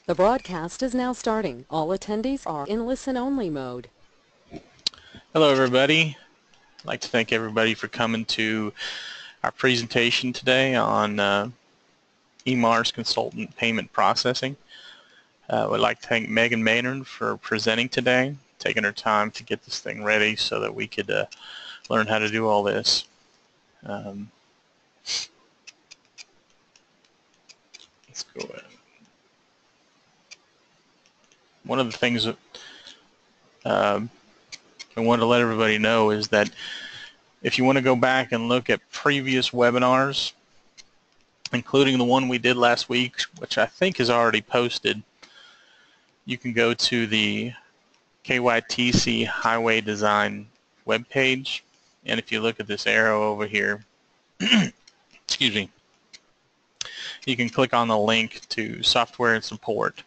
The broadcast is now starting. All attendees are in listen-only mode. Hello everybody. I'd like to thank everybody for coming to our presentation today on eMARS Consultant Payment Processing. We'd like to thank Megan Maynard for presenting today, taking her time to get this thing ready so that we could learn how to do all this. Let's go ahead. One of the things that I wanted to let everybody know is that if you want to go back and look at previous webinars, including the one we did last week, which I think is already posted, you can go to the KYTC Highway Design webpage, and if you look at this arrow over here, excuse me, you can click on the link to Software and Support,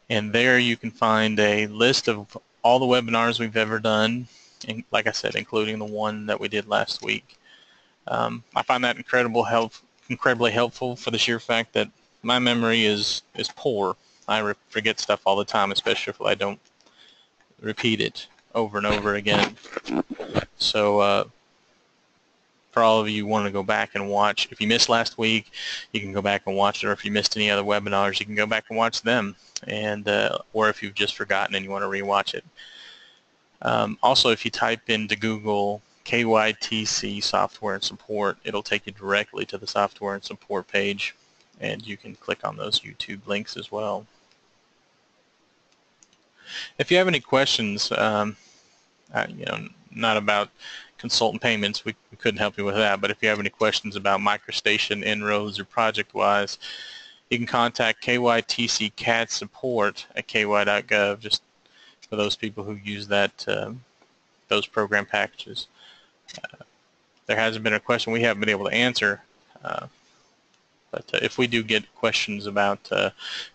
and there you can find a list of all the webinars we've ever done, and like I said, including the one that we did last week. I find that incredibly helpful for the sheer fact that my memory is poor. I forget stuff all the time, especially if I don't repeat it over and over again. So for all of you who want to go back and watch, if you missed last week, you can go back and watch it, or if you missed any other webinars, you can go back and watch them, and or if you've just forgotten and you want to rewatch it. Also, if you type into Google KYTC Software and Support, it'll take you directly to the Software and Support page, and you can click on those YouTube links as well. If you have any questions, not about consultant payments, we couldn't help you with that, but if you have any questions about MicroStation, En-ROADS, or ProjectWise, you can contact KYTC CAD support at ky.gov, just for those people who use that those program packages. There hasn't been a question we haven't been able to answer, but if we do get questions about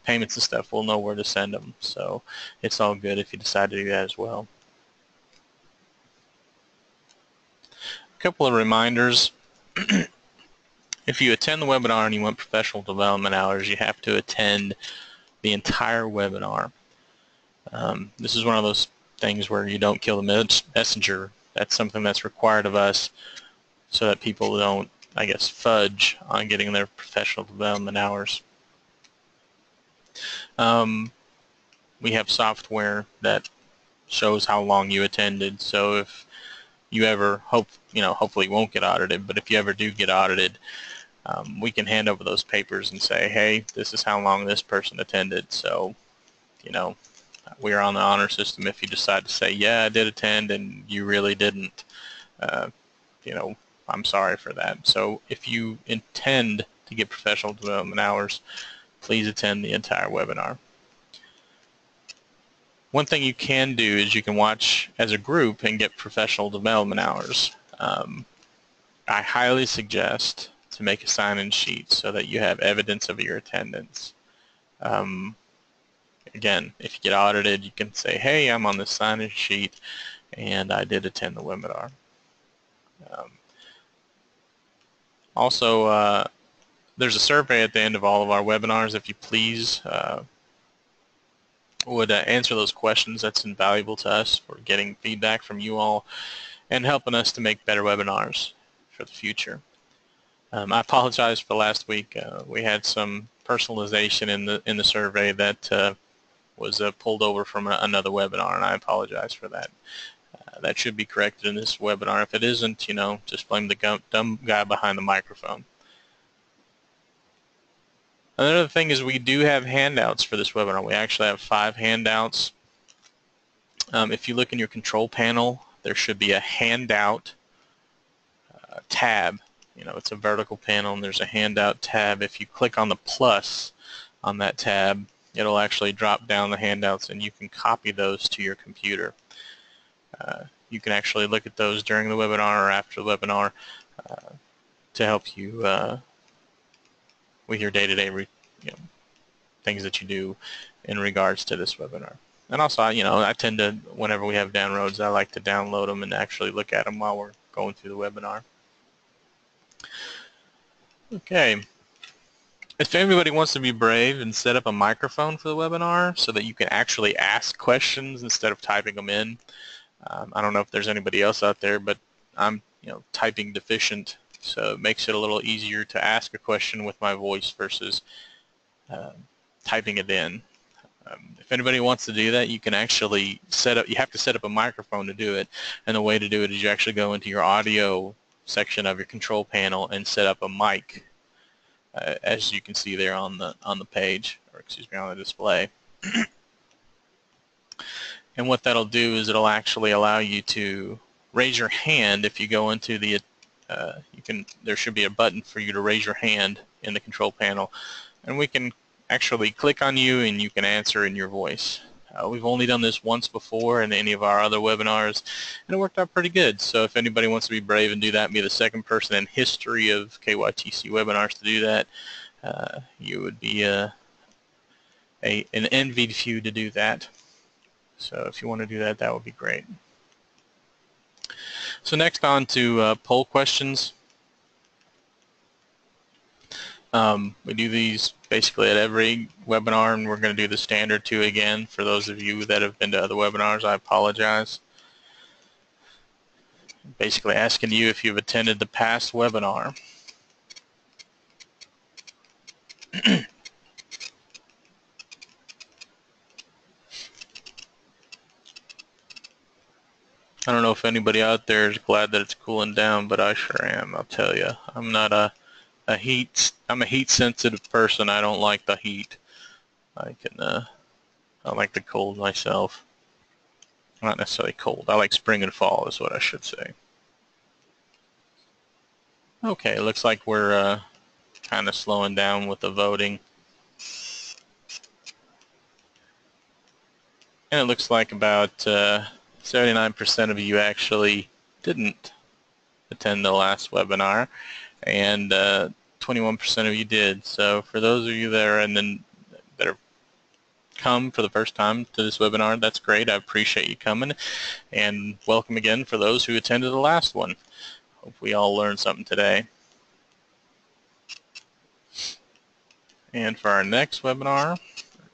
payments and stuff, we'll know where to send them. So it's all good if you decide to do that as well. A couple of reminders. If you attend the webinar and you want professional development hours, you have to attend the entire webinar. This is one of those things where you don't kill the messenger. That's something that's required of us so that people don't, I guess, fudge on getting their professional development hours. We have software that shows how long you attended, so if you ever hopefully you won't get audited, but if you ever do get audited, we can hand over those papers and say, hey, this is how long this person attended. So, we're on the honor system. If you decide to say, yeah, I did attend and you really didn't, I'm sorry for that. So if you intend to get professional development hours, please attend the entire webinar. One thing you can do is you can watch as a group and get professional development hours. I highly suggest to make a sign-in sheet so that you have evidence of your attendance. Again, if you get audited, you can say, hey, I'm on this sign-in sheet and I did attend the webinar. Also, there's a survey at the end of all of our webinars. If you please would answer those questions, that's invaluable to us for getting feedback from you all and helping us to make better webinars for the future. I apologize for last week. We had some personalization in the survey that was pulled over from another webinar, and I apologize for that. That should be corrected in this webinar. If it isn't, just blame the dumb guy behind the microphone. Another thing is we do have handouts for this webinar. We actually have 5 handouts. If you look in your control panel, there should be a handout tab. It's a vertical panel and there's a handout tab. If you click on the plus on that tab, it'll actually drop down the handouts and you can copy those to your computer. You can actually look at those during the webinar or after the webinar to help you with your day-to-day things that you do in regards to this webinar. And also, I tend to, whenever we have downloads, I like to download them and actually look at them while we're going through the webinar. Okay, If anybody wants to be brave and set up a microphone for the webinar so that you can actually ask questions instead of typing them in, I don't know if there's anybody else out there, but I'm typing deficient, so it makes it a little easier to ask a question with my voice versus typing it in. If anybody wants to do that, you can actually you have to set up a microphone to do it, and the way to do it is you actually go into your audio section of your control panel and set up a mic, as you can see there on the page, or excuse me, on the display. And what that'll do is it'll actually allow you to raise your hand if you go into the there should be a button for you to raise your hand in the control panel, and we can actually click on you and you can answer in your voice. We've only done this once before in any of our other webinars, and it worked out pretty good. So if anybody wants to be brave and do that and be the second person in history of KYTC webinars to do that, you would be an envied few to do that. So if you want to do that, that would be great. So next on to poll questions. We do these basically at every webinar, and we're going to do the standard 2 again. For those of you that have been to other webinars, I apologize. Basically asking you if you've attended the past webinar. I don't know if anybody out there is glad that it's cooling down, but I sure am, I'll tell you. I'm not I'm a heat sensitive person. I don't like the heat. I like the cold myself. Not necessarily cold. I like spring and fall is what I should say. Okay, it looks like we're kind of slowing down with the voting. And it looks like about 79% of you actually didn't attend the last webinar, and 21% of you did. So for those of you that are come for the first time to this webinar, that's great. I appreciate you coming, and welcome again for those who attended the last one. Hope we all learned something today. And for our next webinar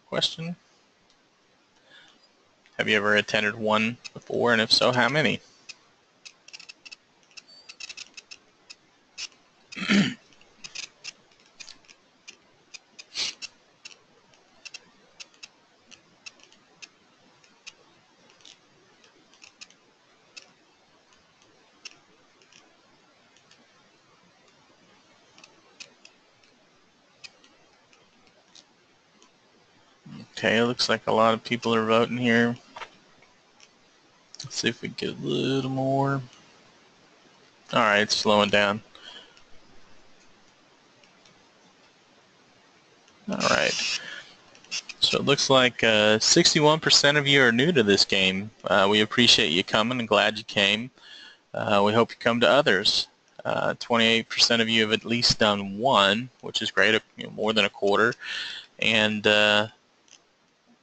question, have you ever attended one before, and if so, how many? Okay, it looks like a lot of people are voting here. Let's see if we get a little more. All right, it's slowing down. All right. So it looks like 61% of you are new to this game. We appreciate you coming and glad you came. We hope you come to others. 28% of you have at least done one, which is great, more than a quarter. And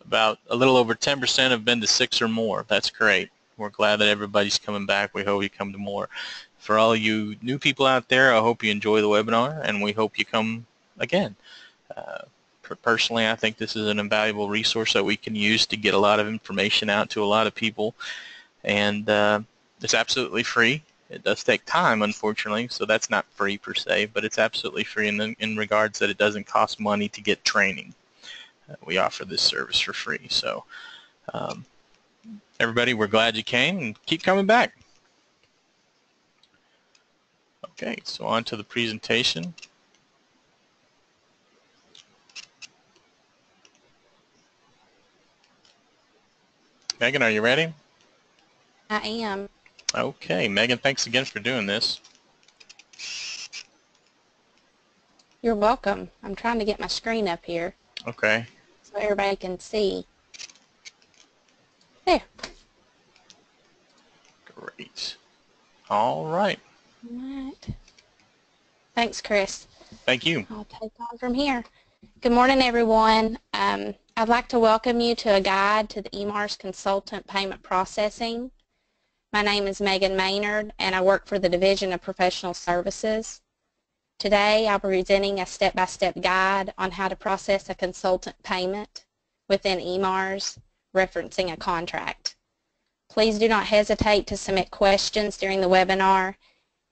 about a little over 10% have been to 6 or more. That's great. We're glad that everybody's coming back. We hope you come to more. For all you new people out there, I hope you enjoy the webinar, and we hope you come again. Personally, I think this is an invaluable resource that we can use to get a lot of information out to a lot of people, and it's absolutely free. It does take time, unfortunately, so that's not free per se, but it's absolutely free in regards that it doesn't cost money to get training. We offer this service for free. So everybody, we're glad you came, and keep coming back. Okay, so on to the presentation. Megan, are you ready? I am. Okay, Megan, thanks again for doing this. You're welcome. I'm trying to get my screen up here. Okay. So everybody can see. There. Great. All right. All right. Thanks, Chris. Thank you. I'll take on from here. Good morning, everyone. I'd like to welcome you to a guide to the eMARS Consultant Payment Processing. My name is Megan Maynard, and I work for the Division of Professional Services. Today I'll be presenting a step-by-step guide on how to process a consultant payment within eMARS referencing a contract. Please do not hesitate to submit questions during the webinar,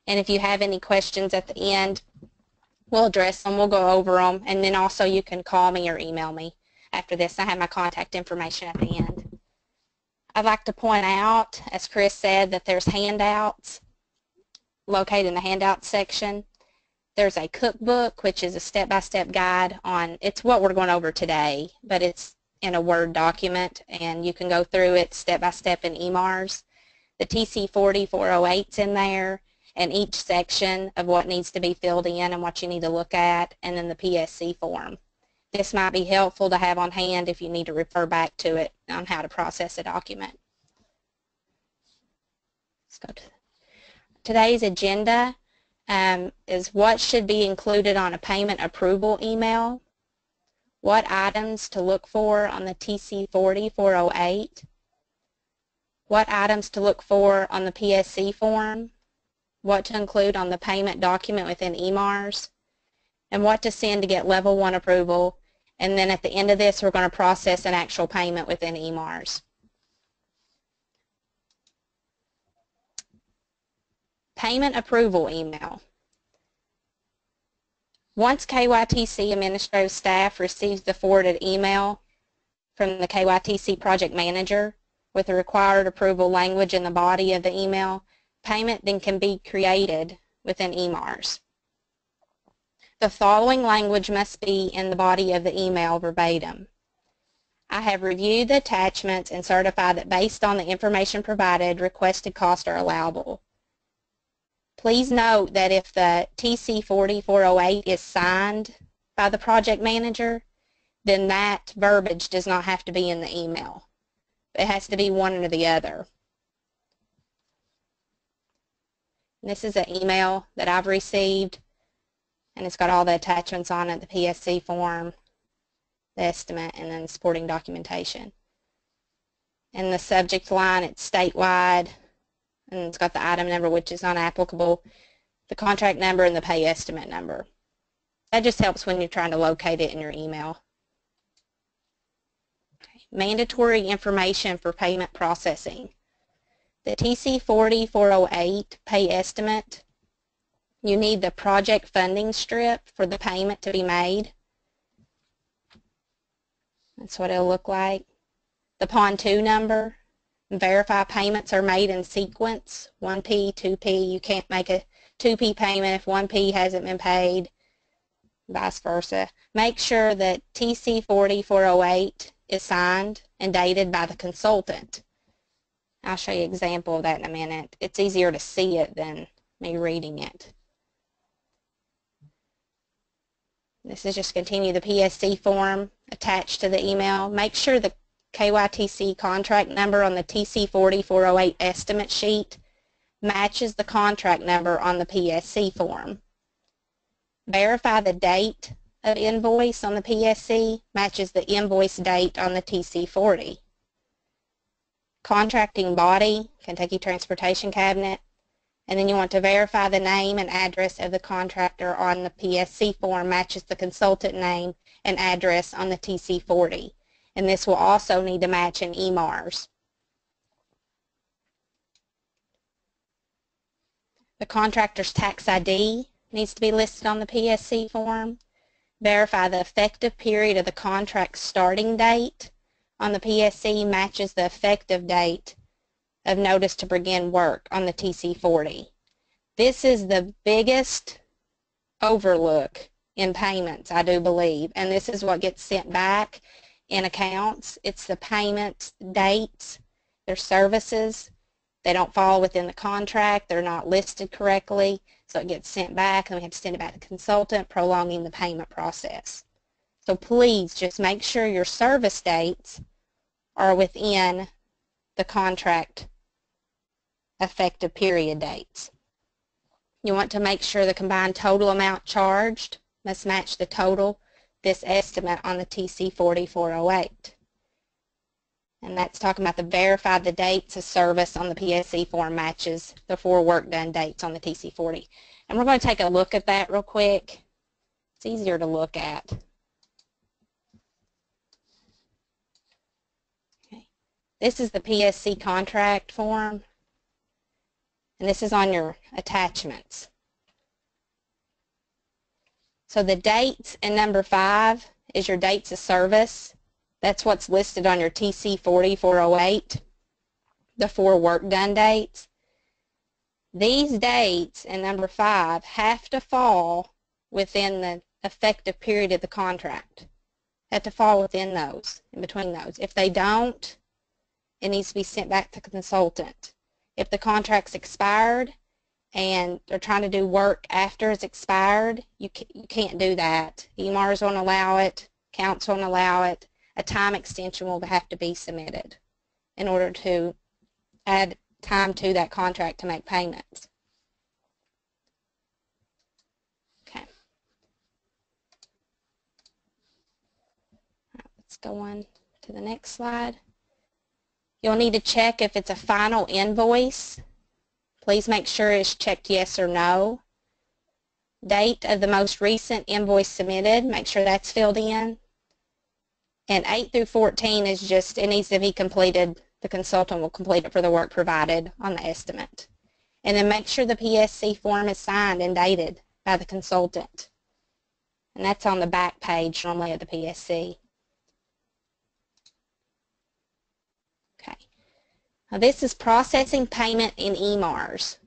and if you have any questions at the end, we'll address them, we'll go over them, and then also you can call me or email me after this. I have my contact information at the end. I'd like to point out, as Chris said, that there's handouts located in the handouts section. There's a cookbook, which is a step-by-step guide on, it's what we're going over today, but it's in a Word document, and you can go through it step-by-step in eMARS. The TC40 408's in there, and each section of what needs to be filled in and what you need to look at, and then the PSC form. This might be helpful to have on hand if you need to refer back to it on how to process a document. Let's go to today's agenda. Is what should be included on a payment approval email, what items to look for on the TC40 408, what items to look for on the PSC form, what to include on the payment document within eMARS, and what to send to get level 1 approval, and then at the end of this we're going to process an actual payment within eMARS. Payment approval email. Once KYTC administrative staff receives the forwarded email from the KYTC project manager with the required approval language in the body of the email, payment then can be created within eMARS. The following language must be in the body of the email verbatim. I have reviewed the attachments and certified that based on the information provided, requested costs are allowable. Please note that if the TC40 408 is signed by the project manager, then that verbiage does not have to be in the email. It has to be one or the other. And this is an email that I've received, and it's got all the attachments on it, the PSC form, the estimate, and then the supporting documentation. In the subject line, it's statewide, and it's got the item number, which is not applicable, the contract number, and the pay estimate number. That just helps when you're trying to locate it in your email. Okay. Mandatory information for payment processing. The TC40 408 pay estimate, you need the project funding strip for the payment to be made. That's what it'll look like. The PON2 number. Verify payments are made in sequence, 1P, 2P. You can't make a 2P payment if 1P hasn't been paid, vice versa. Make sure that TC40 408 is signed and dated by the consultant. I'll show you an example of that in a minute. It's easier to see it than me reading it. This is just continue the PSC form attached to the email. Make sure the KYTC contract number on the TC40 408 estimate sheet matches the contract number on the PSC form. Verify the date of invoice on the PSC matches the invoice date on the TC40. Contracting body, Kentucky Transportation Cabinet, and then you want to verify the name and address of the contractor on the PSC form matches the consultant name and address on the TC40. And this will also need to match in eMARS. The contractor's tax ID needs to be listed on the PSC form. Verify the effective period of the contract starting date on the PSC matches the effective date of notice to begin work on the TC40. This is the biggest overlook in payments, I do believe, and this is what gets sent back in accounts. It's the payment dates, their services. They don't fall within the contract, they're not listed correctly, so it gets sent back and we have to send it back to the consultant, prolonging the payment process. So please just make sure your service dates are within the contract effective period dates. You want to make sure the combined total amount charged must match the total this estimate on the TC40 408. And that's talking about the verify the dates of service on the PSC form matches the for work done dates on the TC40. And we're going to take a look at that real quick. It's easier to look at. Okay. This is the PSC contract form, and this is on your attachments. So the dates in number 5 is your dates of service. That's what's listed on your TC 4408, the 4 work done dates. These dates in number 5 have to fall within the effective period of the contract. Have to fall within those, in between those. If they don't, it needs to be sent back to the consultant. If the contract's expired and they're trying to do work after it's expired, you can't do that. eMARS won't allow it, CONT won't allow it. A time extension will have to be submitted in order to add time to that contract to make payments. Okay. All right, let's go on to the next slide. You'll need to check if it's a final invoice. Please make sure it's checked yes or no. Date of the most recent invoice submitted, make sure that's filled in. And 8 through 14 is just, it needs to be completed. The consultant will complete it for the work provided on the estimate. And then make sure the PSC form is signed and dated by the consultant. And that's on the back page normally of the PSC. Okay. Now this is processing payment in eMARS.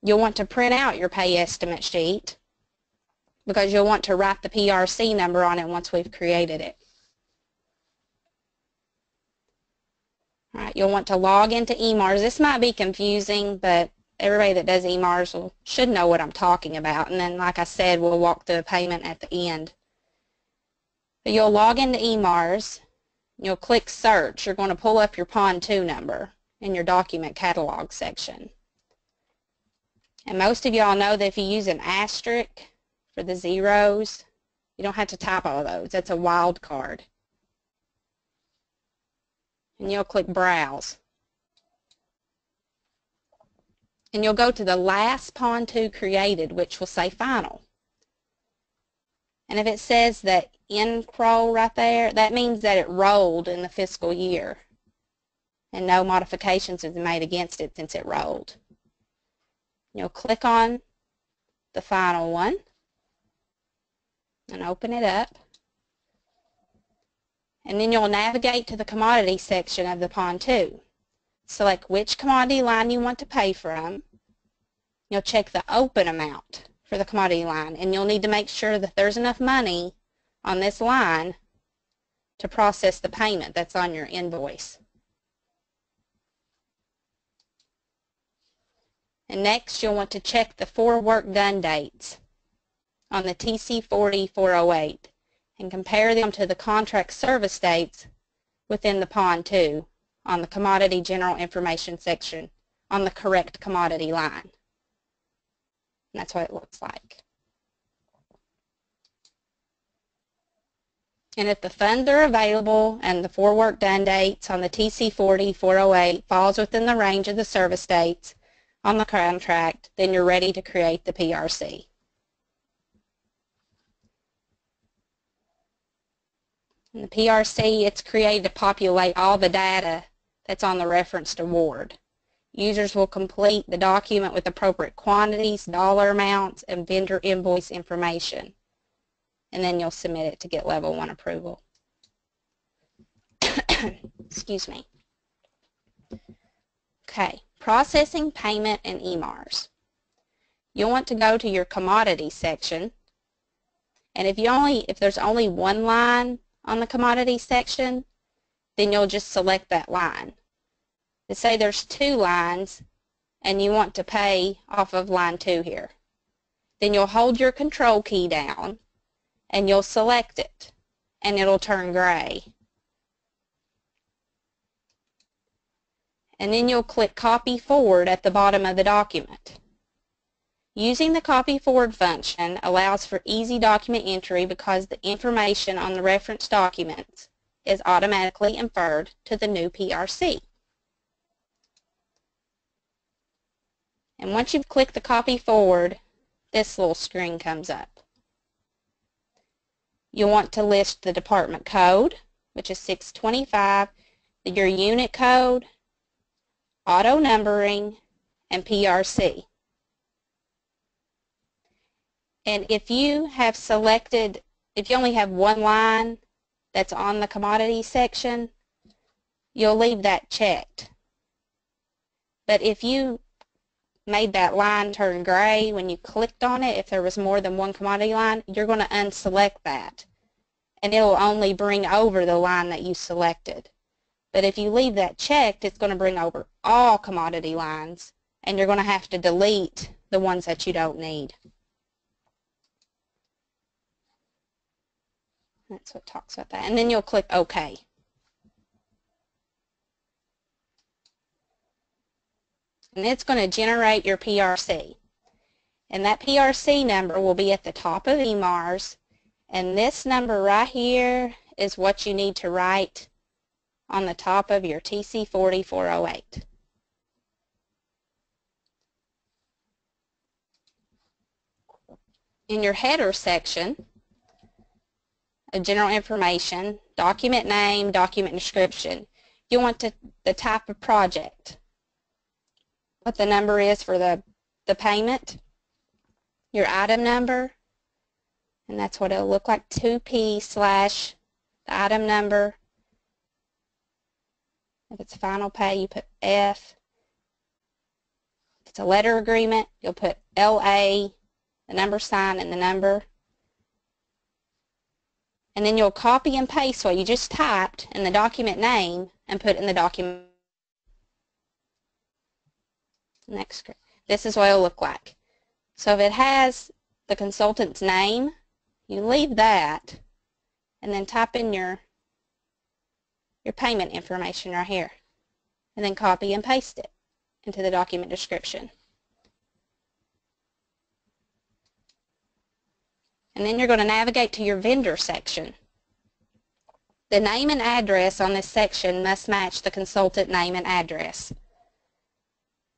You'll want to print out your pay estimate sheet because you'll want to write the PRC number on it once we've created it. All right, you'll want to log into eMARS. This might be confusing, but everybody that does eMARS should know what I'm talking about. And then, like I said, we'll walk through the payment at the end. But you'll log into eMARS. You'll click search. You're going to pull up your PON 2 number in your document catalog section. And most of y'all know that if you use an asterisk for the zeros, you don't have to type all of those. That's a wild card. And you'll click Browse. And you'll go to the last PON 2 created, which will say Final. And if it says that Encroll right there, that means that it rolled in the fiscal year. And no modifications have been made against it since it rolled. You'll click on the final one and open it up. And then you'll navigate to the commodity section of the PON 2. Select which commodity line you want to pay from. You'll check the open amount for the commodity line, and you'll need to make sure that there's enough money on this line to process the payment that's on your invoice. And next you'll want to check the 4 work done dates on the TC 4408 and compare them to the contract service dates within the PON 2 on the commodity general information section on the correct commodity line. And that's what it looks like. And if the funds are available and the 4 work done dates on the TC 4408 falls within the range of the service dates on the contract, then you're ready to create the PRC. And the PRC, it's created to populate all the data that's on the referenced award. Users will complete the document with appropriate quantities, dollar amounts, and vendor invoice information. And then you'll submit it to get level 1 approval. Excuse me. Okay, processing payment in eMARS. You'll want to go to your commodity section, and if there's only one line on the commodity section, then you'll just select that line. Let's say there's 2 lines and you want to pay off of line 2 here. Then you'll hold your control key down and you'll select it and it'll turn gray. And then you'll click Copy Forward at the bottom of the document. Using the Copy Forward function allows for easy document entry because the information on the reference documents is automatically inferred to the new PRC. And once you've clicked the copy forward, this little screen comes up. You'll want to list the department code, which is 625, your unit code, auto numbering, and PRC. And if you have selected, if you only have one line that's on the commodity section, you'll leave that checked. But if you made that line turn gray when you clicked on it, if there was more than one commodity line, you're going to unselect that. And it'll only bring over the line that you selected. But if you leave that checked, it's going to bring over all commodity lines, and you're going to have to delete the ones that you don't need. That's what talks about that. And then you'll click OK. And it's going to generate your PRC. And that PRC number will be at the top of eMARS. And this number right here is what you need to write on the top of your TC40408. In your header section, general information, document name, document description, you want the type of project, what the number is for the payment, your item number, and that's what it'll look like, 2P / the item number. If it's final pay, you put F. If it's a letter agreement, you'll put LA, the number sign, and the number. And then you'll copy and paste what you just typed in the document name and put in the document. Next, this is what it'll look like. So if it has the consultant's name, you leave that and then type in your payment information right here, and then copy and paste it into the document description. And then you're going to navigate to your vendor section. The name and address on this section must match the consultant name and address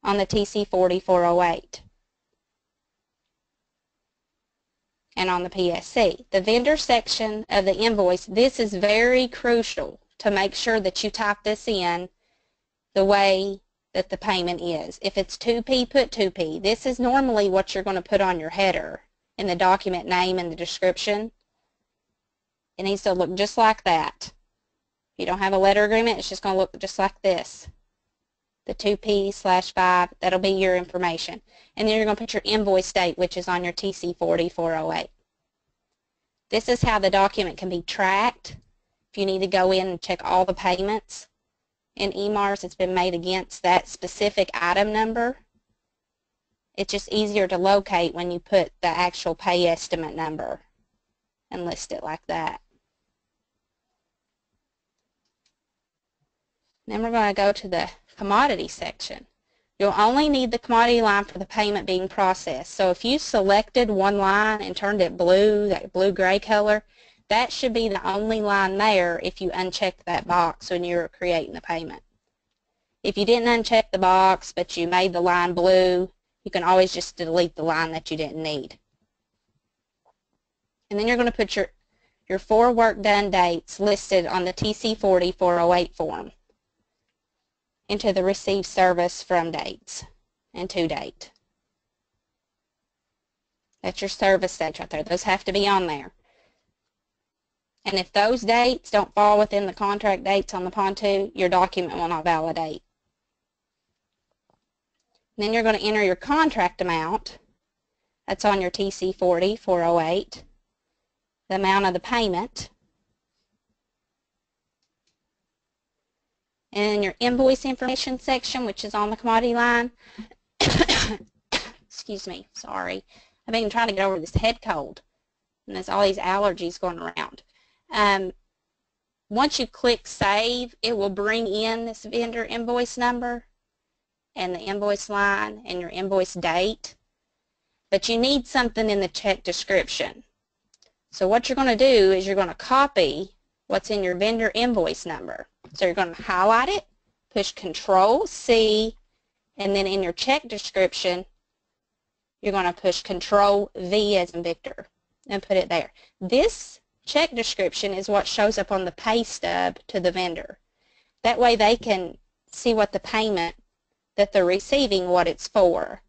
on the TC40408 and on the PSC. The vendor section of the invoice, this is very crucial to make sure that you type this in the way that the payment is. If it's 2P, put 2P. This is normally what you're going to put on your header in the document name and the description. It needs to look just like that. If you don't have a letter agreement, it's just going to look just like this. The 2P / 5, that'll be your information. And then you're going to put your invoice date, which is on your TC40408. This is how the document can be tracked. If you need to go in and check all the payments in eMARS that's been made against that specific item number, it's just easier to locate when you put the actual pay estimate number and list it like that. Then we're going to go to the commodity section. You'll only need the commodity line for the payment being processed. So if you selected one line and turned it blue, that blue-gray color, that should be the only line there if you unchecked that box when you were creating the payment. If you didn't uncheck the box but you made the line blue, you can always just delete the line that you didn't need. And then you're going to put your 4 work done dates listed on the TC40408 form into the received service from dates and to date. That's your service dates right there. Those have to be on there. And if those dates don't fall within the contract dates on the PON2, your document will not validate. Then you're going to enter your contract amount. That's on your TC40408. The amount of the payment. And in your invoice information section, which is on the commodity line, excuse me, sorry. I've been trying to get over this head cold. And there's all these allergies going around. Once you click save, it will bring in this vendor invoice number and the invoice line and your invoice date. But you need something in the check description. So what you're going to do is you're going to copy what's in your vendor invoice number. So you're going to highlight it, push Control-C, and then in your check description, you're going to push Control V as in Victor and put it there. This check description is what shows up on the pay stub to the vendor. That way they can see what the payment that they're receiving, what it's for.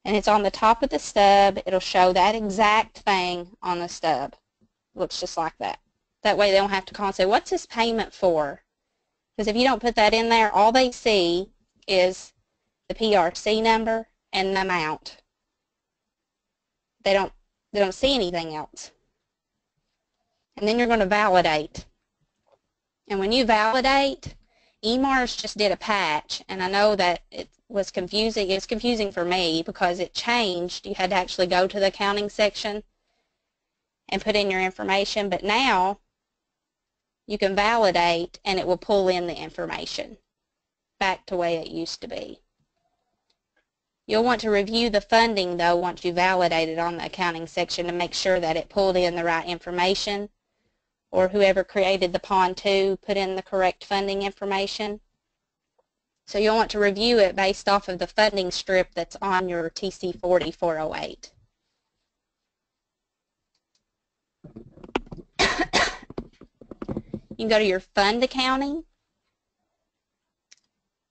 And it's on the top of the stub. It'll show that exact thing on the stub. Looks just like that. That way they don't have to call and say, what's this payment for? Because if you don't put that in there, all they see is the PRC number and the amount. They don't see anything else. And then you're going to validate. And when you validate, eMARS just did a patch, and I know that it was confusing. It's confusing for me because it changed. You had to actually go to the accounting section and put in your information, but now you can validate and it will pull in the information back to the way it used to be. You'll want to review the funding though once you validate it on the accounting section to make sure that it pulled in the right information, or whoever created the PON2 put in the correct funding information. So you'll want to review it based off of the funding strip that's on your TC40 408. You can go to your fund accounting.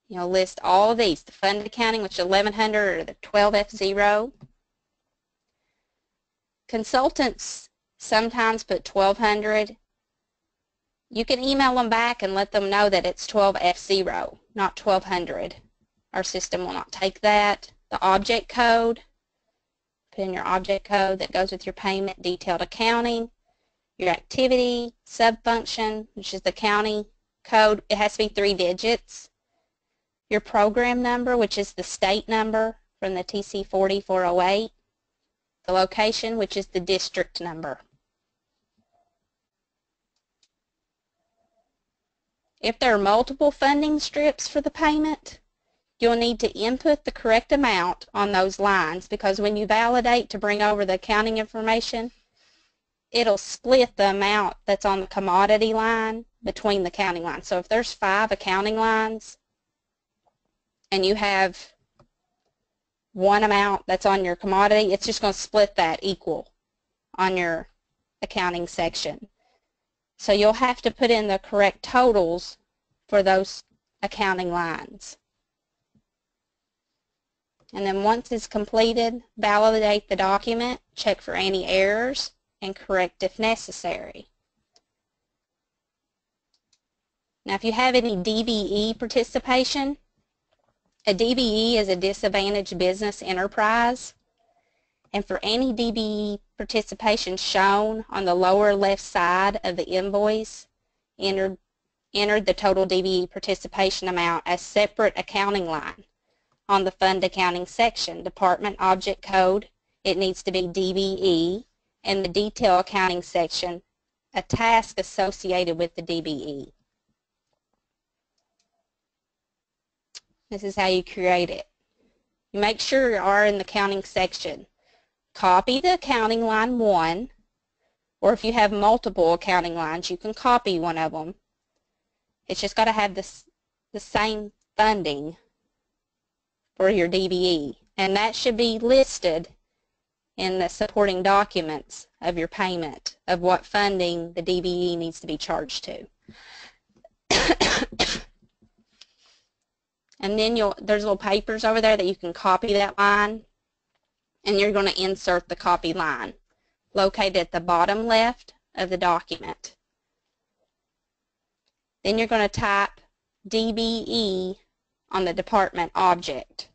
You'll list all of these, the fund accounting, which is 1100 or the 12F0. Consultants sometimes put 1200. You can email them back and let them know that it's 12F0, not 1200. Our system will not take that. The object code, put in your object code that goes with your payment, detailed accounting, your activity, subfunction, which is the county code. It has to be 3 digits. Your program number, which is the state number from the TC40 408. The location, which is the district number. If there are multiple funding strips for the payment, you'll need to input the correct amount on those lines, because when you validate to bring over the accounting information, it'll split the amount that's on the commodity line between the accounting lines. So if there's 5 accounting lines and you have one amount that's on your commodity, it's just going to split that equal on your accounting section. So you'll have to put in the correct totals for those accounting lines. And then once it's completed, validate the document, check for any errors, and correct if necessary. Now if you have any DBE participation, a DBE is a disadvantaged business enterprise, and for any DBE participation shown on the lower left side of the invoice, enter the total DBE participation amount as separate accounting line on the fund accounting section. Department object code, it needs to be DBE, and the detail accounting section, a task associated with the DBE. This is how you create it. You make sure you are in the accounting section. Copy the accounting line 1, or if you have multiple accounting lines, you can copy one of them. It's just got to have the same funding for your DBE, and that should be listed in the supporting documents of your payment of what funding the DBE needs to be charged to. And then there's little papers over there that you can copy that line, and you're going to insert the copy line located at the bottom left of the document. Then you're going to type DBE on the department object.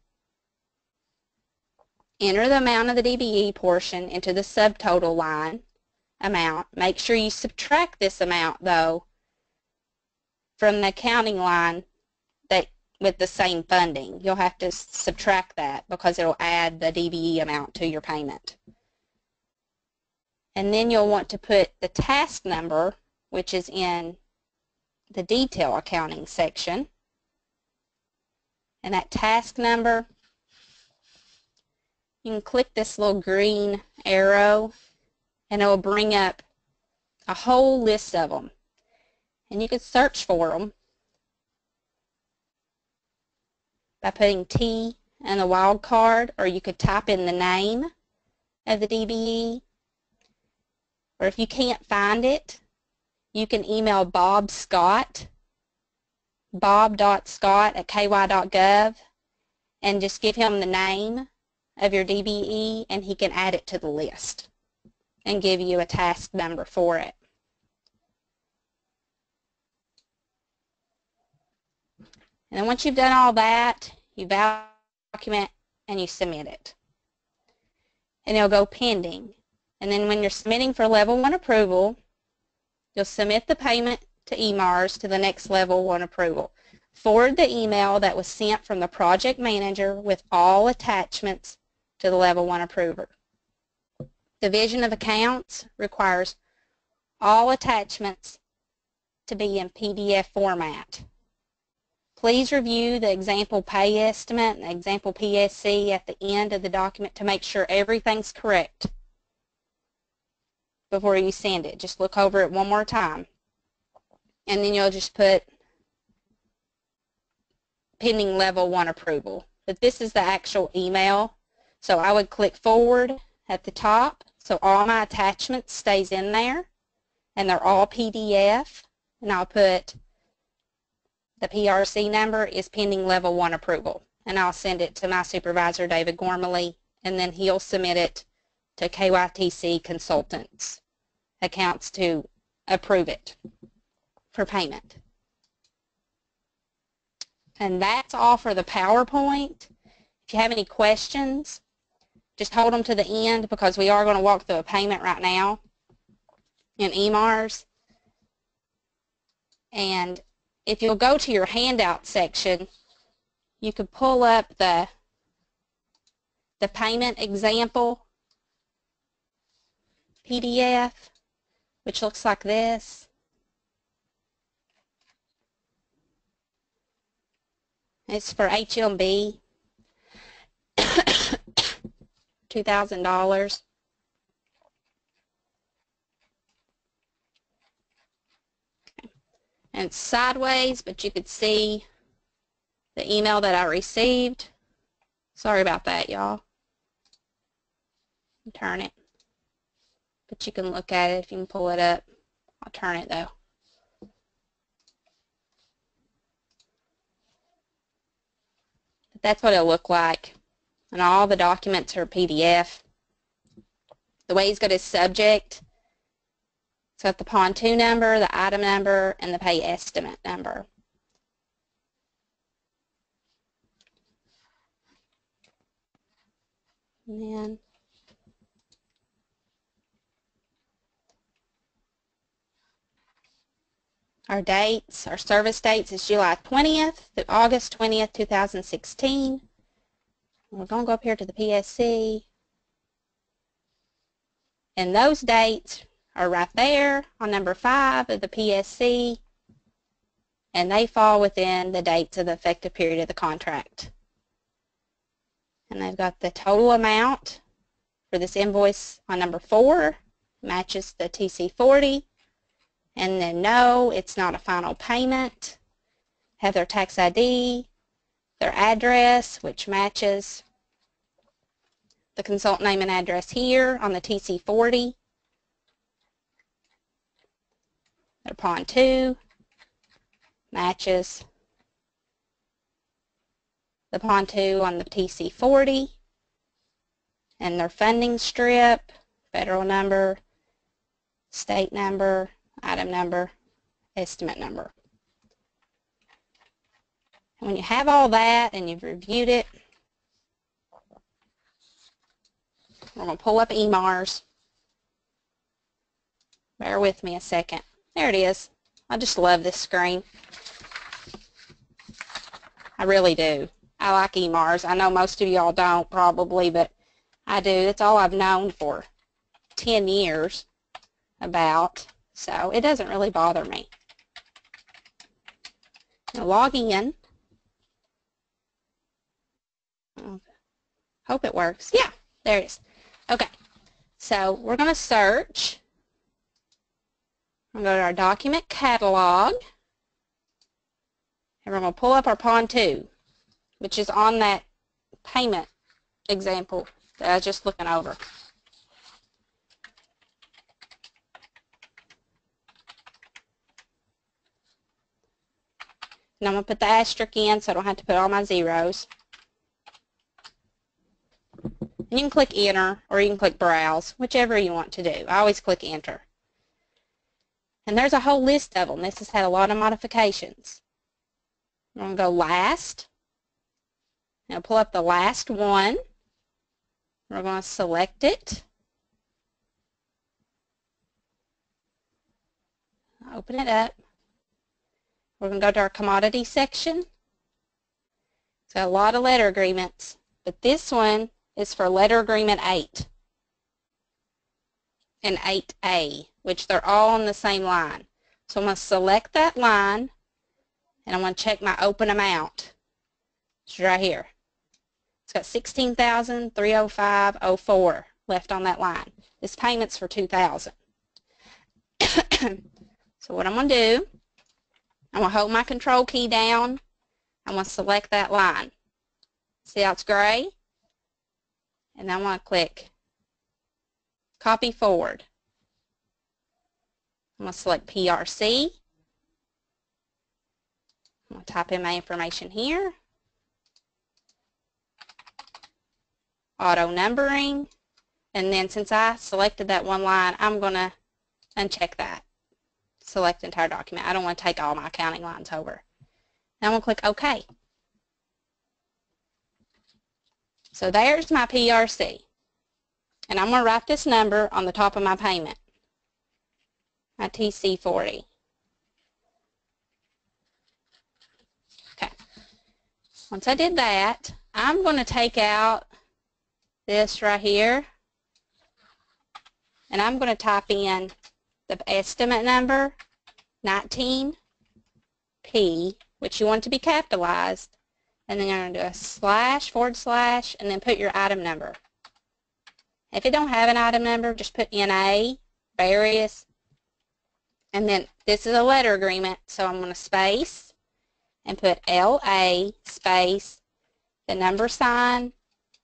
Enter the amount of the DBE portion into the subtotal line amount. Make sure you subtract this amount though from the accounting line that with the same funding. You'll have to subtract that because it'll add the DBE amount to your payment. And then you'll want to put the task number, which is in the detail accounting section. And that task number, you can click this little green arrow and it will bring up a whole list of them. And you can search for them by putting T and the wildcard, or you could type in the name of the DBE. Or if you can't find it, you can email Bob Scott, bob.scott@ky.gov, and just give him the name of your DBE, and he can add it to the list and give you a task number for it. And then once you've done all that, you document and you submit it. And it'll go pending. And then when you're submitting for level 1 approval, you'll submit the payment to eMARS to the next level 1 approval. Forward the email that was sent from the project manager with all attachments to the level 1 approver. Division of accounts requires all attachments to be in PDF format. Please review the example pay estimate and the example PSC at the end of the document to make sure everything's correct before you send it. Just look over it one more time. And then you'll just put pending level 1 approval. But this is the actual email. So I would click forward at the top. So all my attachments stays in there. And they're all PDF. And I'll put the PRC number is pending level 1 approval. And I'll send it to my supervisor, David Gormley, and then he'll submit it to KYTC Consultants accounts to approve it for payment. And that's all for the PowerPoint. If you have any questions, just hold them to the end because we are going to walk through a payment right now in eMARS. And if you'll go to your handout section, you can pull up the payment example PDF, which looks like this. It's for HMB, $2,000. And it's sideways, but you could see the email that I received. Sorry about that, y'all. Turn it. But you can look at it if you can pull it up. I'll turn it though. But that's what it'll look like. And all the documents are PDF. The way he's got his subject, it's got the pontoon number, the item number, and the pay estimate number. And then our dates, our service dates is July 20th through August 20th, 2016. We're going to go up here to the PSC. And those dates are right there on number 5 of the PSC. And they fall within the dates of the effective period of the contract. And they've got the total amount for this invoice on number 4, matches the TC40. And then no, it's not a final payment. Have their tax ID, their address, which matches the consultant name and address here on the TC40. Their PON 2 matches the PON 2 on the TC40. And their funding strip, federal number, state number, item number, estimate number. And when you have all that and you've reviewed it, we're going to pull up eMARS. Bear with me a second. There it is. I just love this screen. I really do. I like eMARS. I know most of y'all don't probably, but I do. It's all I've known for 10 years about. So it doesn't really bother me. Now log in. Hope it works. Yeah, there it is. Okay, so we're going to search. We're going to go to our document catalog. And we're going to pull up our PON 2, which is on that payment example that I was just looking over. And I'm going to put the asterisk in so I don't have to put all my zeros. And you can click enter or you can click browse, whichever you want to do. I always click enter. And there's a whole list of them. This has had a lot of modifications. I'm going to go last. Now pull up the last one. We're going to select it. Open it up. We're going to go to our commodity section. It's got a lot of letter agreements, but this one is for letter agreement 8 and 8A, which they're all on the same line. So I'm going to select that line, and I'm going to check my open amount. It's right here. It's got $16,305.04 left on that line. This payment's for $2,000. So what I'm going to do, I'm going to hold my control key down. I'm going to select that line. See how it's gray? And I'm going to click copy forward. I'm going to select PRC. I'm going to type in my information here. Auto numbering. And then since I selected that one line, I'm going to uncheck that. Select entire document. I don't want to take all my accounting lines over. Now I'm going to click OK. So there's my PRC. And I'm going to write this number on the top of my payment. My TC40. Okay. Once I did that, I'm going to take out this right here. And I'm going to type in the estimate number, 19P, which you want to be capitalized, and then you're going to do a // and then put your item number. If it don't have an item number, just put NA, various, and then this is a letter agreement, so I'm going to space and put LA space, the number sign,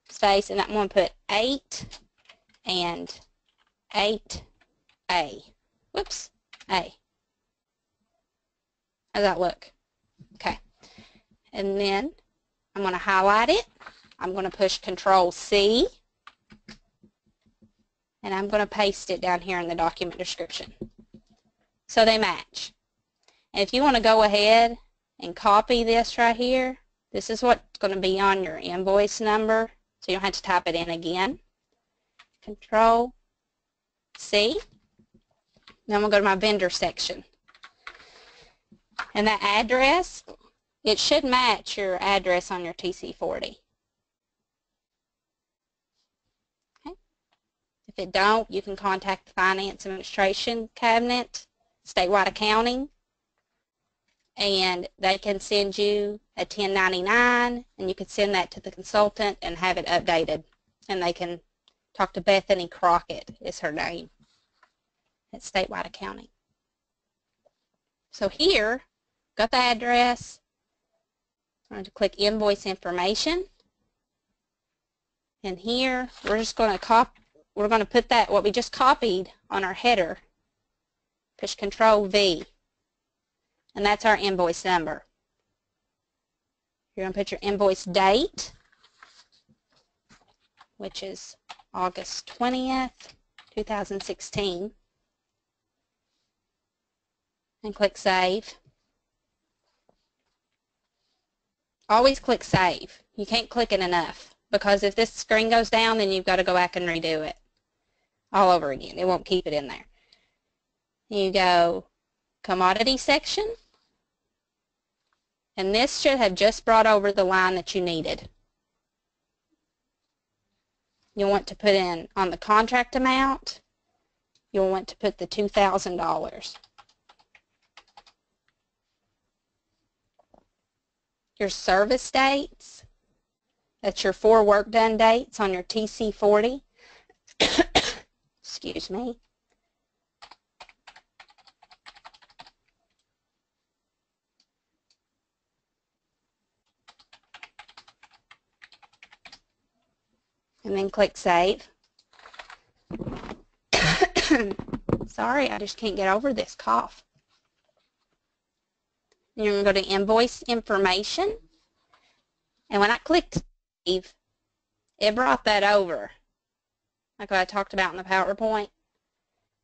space, and I'm going to put 8 and 8A. Whoops, A. How's that look? Okay. And then I'm going to highlight it. I'm going to push Control C. And I'm going to paste it down here in the document description. So they match. And if you want to go ahead and copy this right here, this is what's going to be on your invoice number. So you don't have to type it in again. Control C. Now I'm going to go to my vendor section. And that address, it should match your address on your TC40. Okay. If it don't, you can contact the Finance Administration Cabinet, Statewide Accounting, and they can send you a 1099, and you can send that to the consultant and have it updated. And they can talk to Bethany Crockett, is her name, at Statewide Accounting. So here, got the address. I'm going to click Invoice Information. And here, we're just going to put that, what we just copied on our header. Push Control V. And that's our invoice number. You're going to put your invoice date, which is August 20th, 2016. And click Save. Always click Save. You can't click it enough, because if this screen goes down, then you've got to go back and redo it all over again. It won't keep it in there. You go Commodity section, and this should have just brought over the line that you needed. You'll want to put in on the contract amount, you'll want to put the $2,000. Your service dates, that's your 4 work done dates on your TC40. Excuse me. and then click Save. Sorry, I just can't get over this cough. And you're going to go to Invoice Information, and when I clicked Save, it brought that over, like what I talked about in the PowerPoint.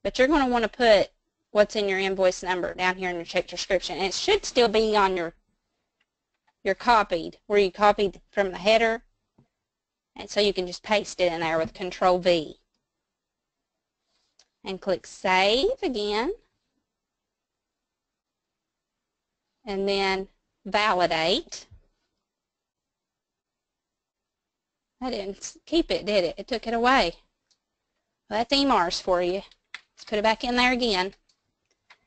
But you're going to want to put what's in your invoice number down here in your check description, and it should still be on your copied, where you copied from the header, and so you can just paste it in there with Control V. And click Save again, and then Validate. I didn't keep it, did it? It took it away. Well, that's eMARS for you. Let's put it back in there again.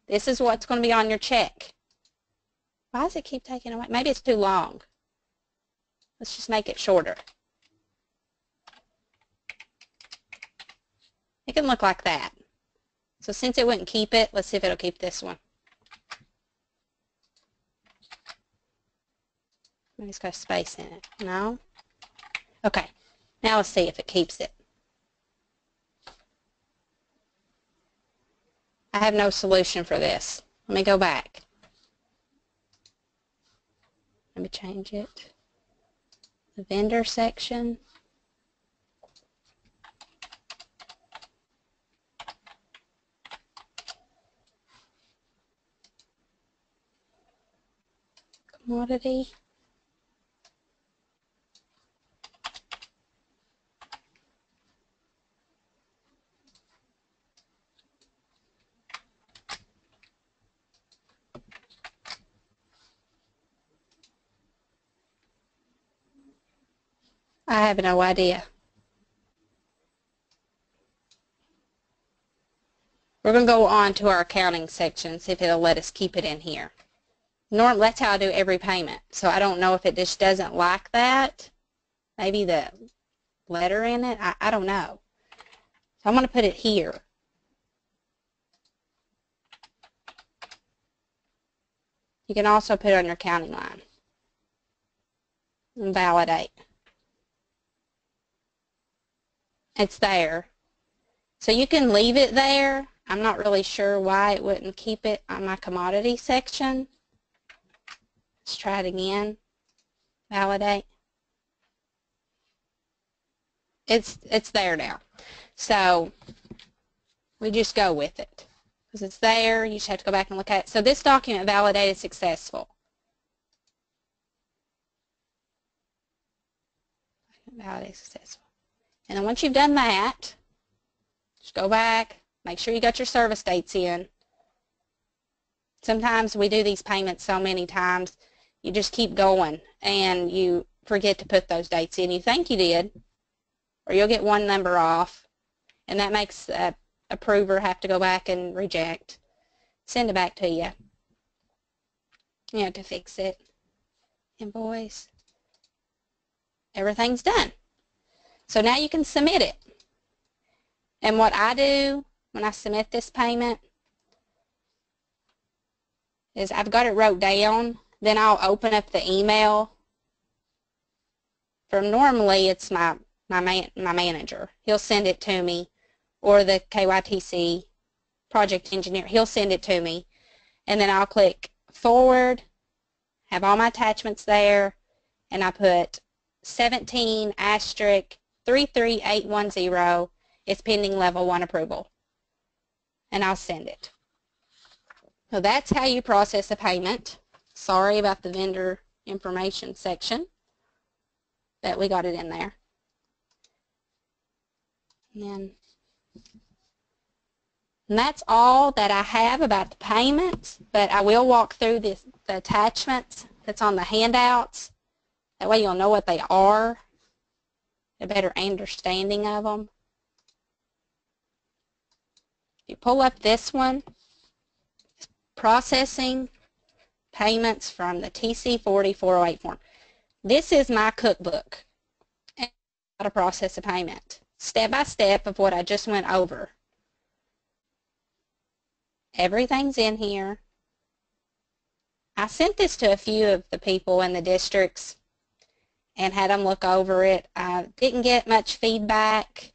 This is what's going to be on your check. Why does it keep taking away? Maybe it's too long. Let's just make it shorter. It can look like that. So since it wouldn't keep it, let's see if it'll keep this one. Maybe it's got a space in it. No? Okay. Now let's see if it keeps it. I have no solution for this. Let me go back. Let me change it. The vendor section. Commodity. I have no idea. We're going to go on to our accounting section, see if it'll let us keep it in here. That's how I do every payment. So I don't know if it just doesn't like that. Maybe the letter in it. I don't know. So I'm going to put it here. You can also put it on your accounting line. And validate. It's there. So you can leave it there. I'm not really sure why it wouldn't keep it on my commodity section. Let's try it again. Validate. It's there now. So we just go with it. Because it's there, you just have to go back and look at it. So this document validated successful. Validated successful. And then once you've done that, just go back, make sure you got your service dates in. Sometimes we do these payments so many times, you just keep going and you forget to put those dates in. You think you did, or you'll get one number off, and that makes the approver have to go back and reject. Send it back to you. You have to fix it. Invoice. Everything's done. So now you can submit it. And what I do when I submit this payment is I've got it wrote down, then I'll open up the email from, normally it's my manager. He'll send it to me, or the KYTC project engineer. He'll send it to me, and then I'll click forward, have all my attachments there, and I put 17*33810 is pending level 1 approval, and I'll send it. So that's how you process a payment. Sorry about the vendor information section, but we got it in there. And that's all that I have about the payments, but I will walk through the attachments that's on the handouts. That way you'll know what they are, a better understanding of them. If you pull up this one, processing payments from the TC40-408 form. This is my cookbook and how to process a payment, step by step of what I just went over. Everything's in here. I sent this to a few of the people in the districts, and had them look over it. I didn't get much feedback.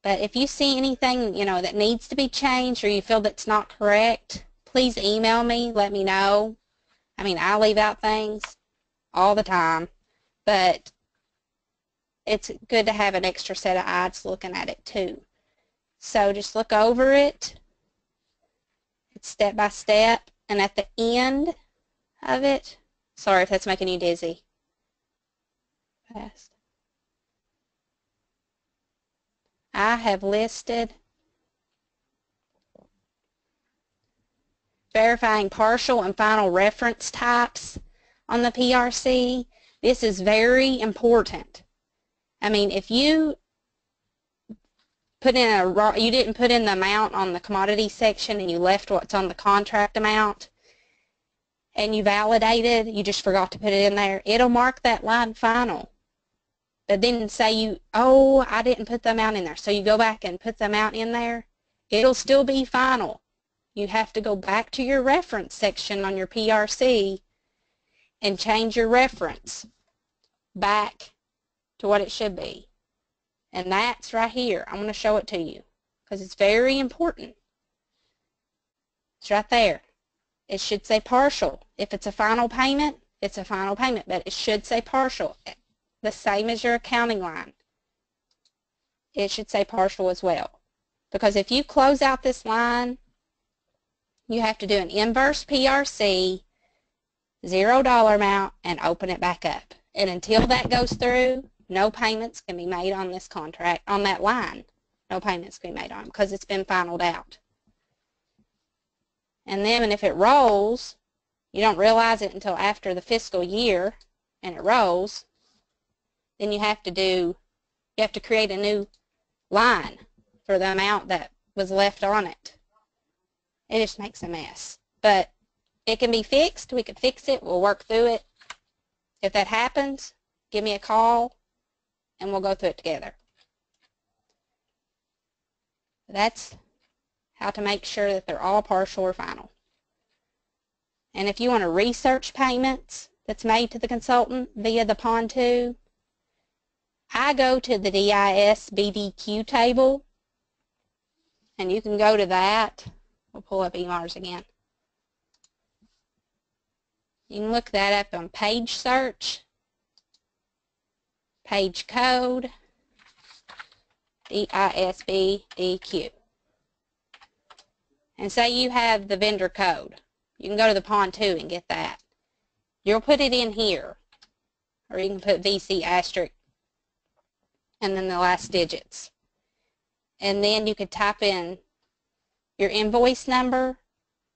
But if you see anything, that needs to be changed or you feel that's not correct, please email me, let me know. I mean, I leave out things all the time, but it's good to have an extra set of eyes looking at it too. So just look over it. It's step by step, and at the end of it, sorry if that's making you dizzy. Fast. I have listed verifying partial and final reference types on the PRC. This is very important. I mean, if you didn't put in the amount on the commodity section and you left what's on the contract amount and you validated, you just forgot to put it in there, it'll mark that line final. But then say I didn't put the amount in there. So you go back and put the amount in there, it'll still be final. You have to go back to your reference section on your PRC and change your reference back to what it should be. And that's right here. I'm going to show it to you because it's very important. It's right there. It should say partial. If it's a final payment, it's a final payment, but it should say partial. The same as your accounting line. It should say partial as well. Because if you close out this line, you have to do an inverse PRC, $0 amount, and open it back up. And until that goes through, no payments can be made on this contract, on that line. No payments can be made on it because it's been finaled out. And then if it rolls, you don't realize it until after the fiscal year, and it rolls, then you have to create a new line for the amount that was left on it. It just makes a mess. But it can be fixed. We can fix it. We'll work through it. If that happens, give me a call and we'll go through it together. That's how to make sure that they're all partial or final. And if you want to research payments that's made to the consultant via the PON2, I go to the DIS BDQ table, and you can go to that. We'll pull up eMARS again. You can look that up on page search, page code, DIS BDQ. And say you have the vendor code. You can go to the PON2 and get that. You'll put it in here, or you can put VC asterisk and then the last digits. And then you could type in your invoice number.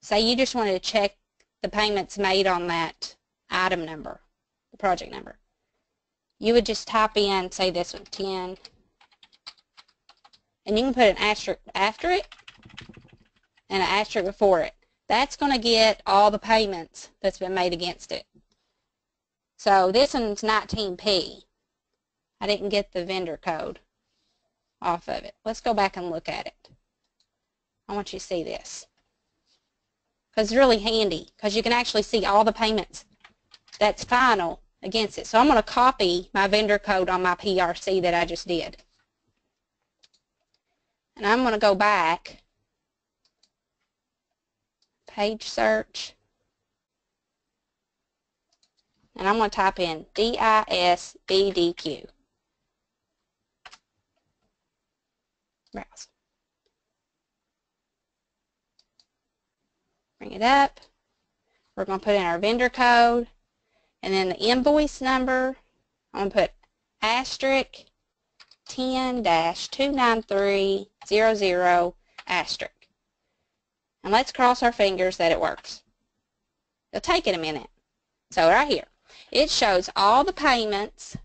Say you just wanted to check the payments made on that item number, the project number. You would just type in, say this one, 10, and you can put an asterisk after it and an asterisk before it. That's going to get all the payments that's been made against it. So this one's 19P. I didn't get the vendor code off of it. Let's go back and look at it. I want you to see this, because it's really handy, because you can actually see all the payments that's final against it. So I'm going to copy my vendor code on my PRC that I just did. And I'm going to go back, page search, and I'm going to type in DIS BDQ. Browse. Bring it up. We're going to put in our vendor code, and then the invoice number. I'm going to put asterisk 10-29300 asterisk. And let's cross our fingers that it works. It'll take it a minute. So right here, it shows all the payments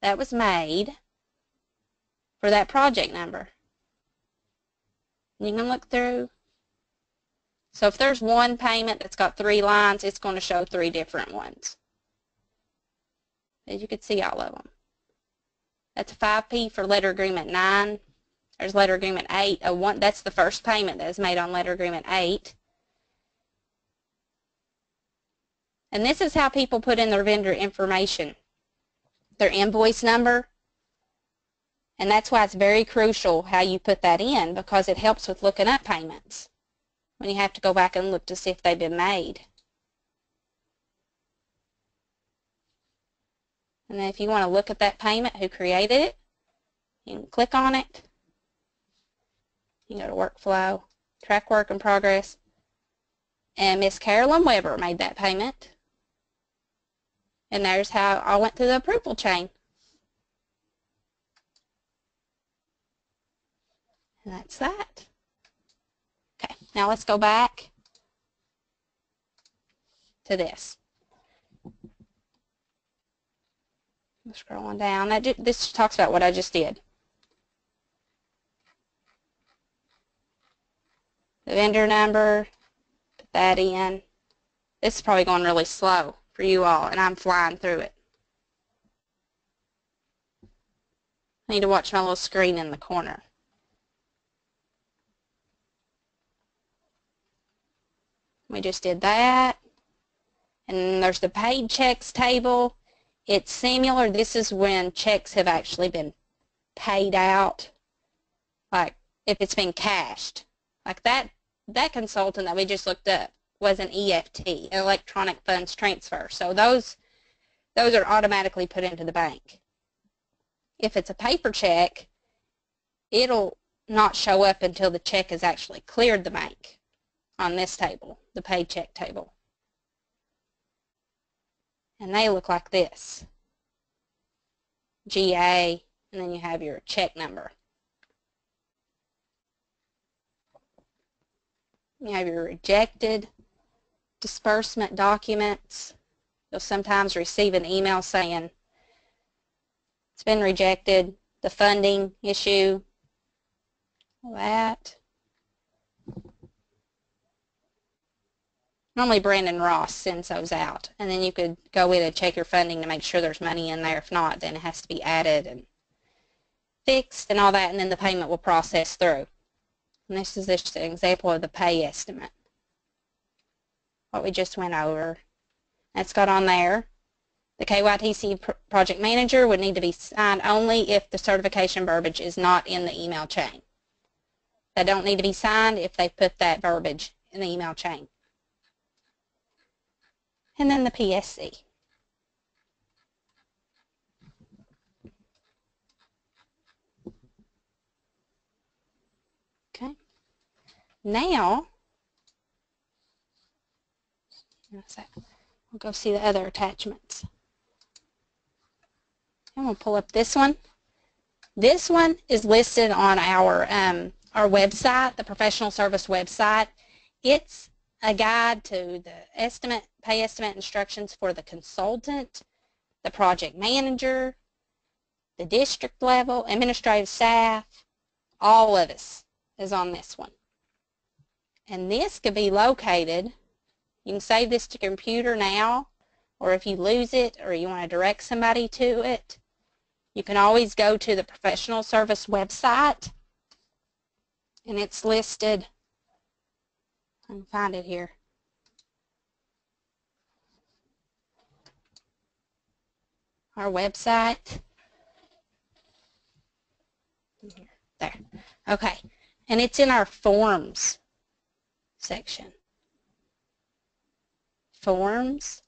that was made for that project number. You can look through. So if there's one payment that's got 3 lines, it's going to show 3 different ones. As you can see all of them. That's a 5P for letter agreement 9. There's letter agreement 8. That's the first payment that is made on letter agreement 8. And this is how people put in their vendor information, their invoice number. And that's why it's very crucial how you put that in, because it helps with looking up payments when you have to go back and look to see if they've been made. And then if you want to look at that payment, who created it, you can click on it. You can go to workflow, track work in progress. And Miss Carolyn Weber made that payment. And there's how I went through the approval chain. And that's that. Okay, now let's go back to this. Scrolling down. This talks about what I just did. The vendor number, put that in. This is probably going really slow for you all, and I'm flying through it. I need to watch my little screen in the corner. We just did that. And there's the paid checks table. It's similar. This is when checks have actually been paid out, like if it's been cashed. Like that consultant that we just looked up was an EFT, electronic funds transfer. So those are automatically put into the bank. If it's a paper check, it'll not show up until the check has actually cleared the bank on this table, the paid check table. And they look like this. GA, and then you have your check number. You have your rejected disbursement documents. You'll sometimes receive an email saying it's been rejected, the funding issue, all that. Normally Brandon Ross sends those out, and then you could go in and check your funding to make sure there's money in there. If not, then it has to be added and fixed and all that, and then the payment will process through. And this is just an example of the pay estimate, what we just went over. That's got on there. The KYTC project manager would need to be signed only if the certification verbiage is not in the email chain. They don't need to be signed if they put that verbiage in the email chain. And then the PSC. Okay. Now, we'll go see the other attachments. I'm going to pull up this one. This one is listed on our website, the professional service website. It's a guide to the pay estimate instructions for the consultant, the project manager, the district level, administrative staff, all of us is on this one. And this could be located, you can save this to computer now, or if you lose it or you want to direct somebody to it, you can always go to the professional service website, and it's listed. I can find it here. Our website. There. Okay. And it's in our forms section. Forms.